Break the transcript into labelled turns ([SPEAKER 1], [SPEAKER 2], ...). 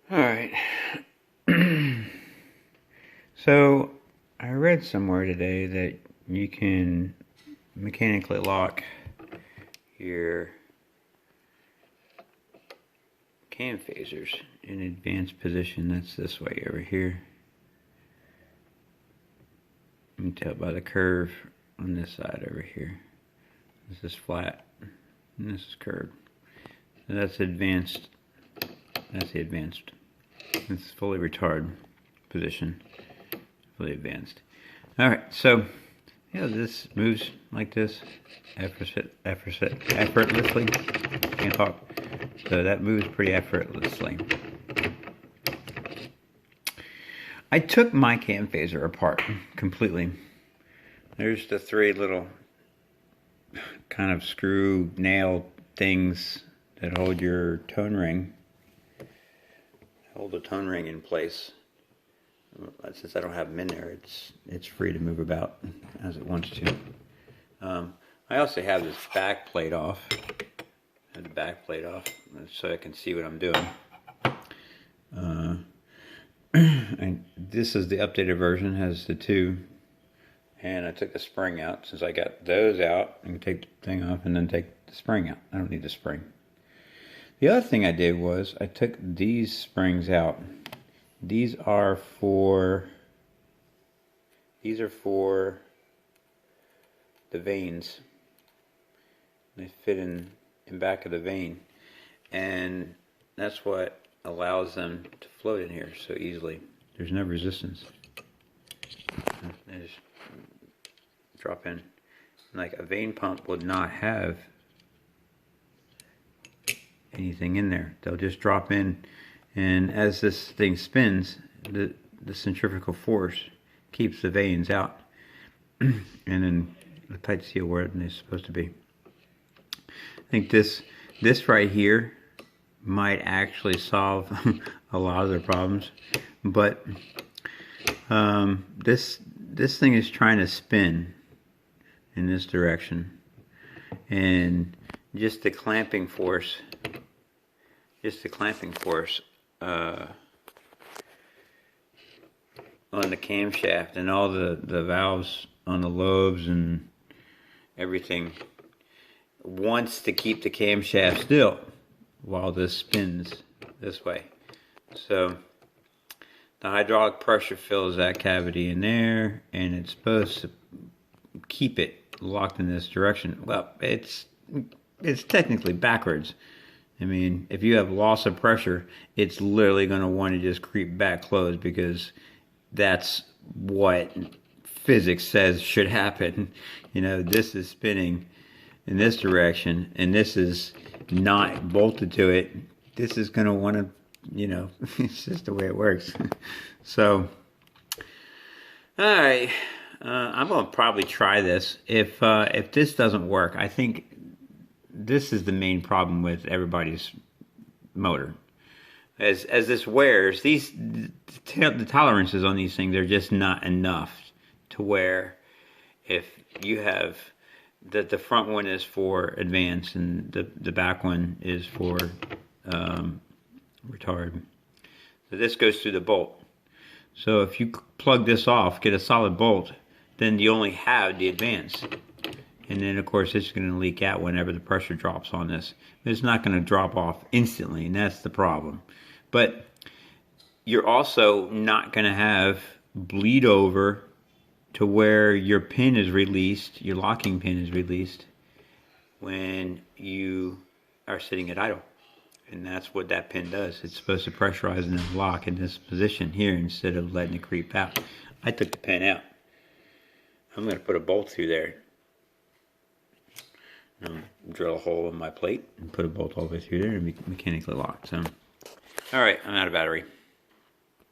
[SPEAKER 1] Alright. So, I read somewhere today that you can mechanically lock your cam phasers in advanced position. That's this way over here. You can tell by the curve on this side over here. This is flat and this is curved. So that's advanced. That's the advanced. It's fully retard position. Fully advanced. Alright, so yeah, this moves like this effortlessly. Can't talk. So that moves pretty effortlessly. I took my cam phaser apart completely. There's the three little kind of screw nail things that hold your tone ring. Hold the tone ring in place. Since I don't have them in there, it's free to move about as it wants to. I also have this back plate off. I have the back plate off so I can see what I'm doing. And this is the updated version, has the two. And I took the spring out. Since I got those out, I can take the thing off and then take the spring out. I don't need the spring. The other thing I did was I took these springs out. These are for the veins. They fit in back of the vein, and that's what allows them to float in here so easily. There's no resistance. They just drop in. Like a vein pump would not have anything in there. They'll just drop in, and as this thing spins, the centrifugal force keeps the veins out and then the tight seal where they're supposed to be. I think this right here might actually solve a lot of their problems, but this thing is trying to spin in this direction, and just the clamping force on the camshaft and all the valves on the lobes and everything wants to keep the camshaft still while this spins this way. So the hydraulic pressure fills that cavity in there, and it's supposed to keep it locked in this direction. Well, it's technically backwards. I mean, if you have loss of pressure, it's literally going to want to just creep back closed, because that's what physics says should happen. You know, this is spinning in this direction, and this is not bolted to it. This is going to want to, you know, it's just the way it works. So, alright, I'm going to probably try this. If this doesn't work, I think this is the main problem with everybody's motor. As this wears, the tolerances on these things are just not enough to where if you have the front one is for advanced and the back one is for retard. So this goes through the bolt. So if you plug this off, get a solid bolt, then you only have the advanced. And then, of course, it's going to leak out whenever the pressure drops on this. It's not going to drop off instantly, and that's the problem. But you're also not going to have bleed over to where your pin is released, your locking pin is released, when you are sitting at idle. And that's what that pin does. It's supposed to pressurize and then lock in this position here instead of letting it creep out. I took the pin out. I'm going to put a bolt through there. Drill a hole in my plate and put a bolt all the way through there and be mechanically locked. So, alright, I'm out of battery.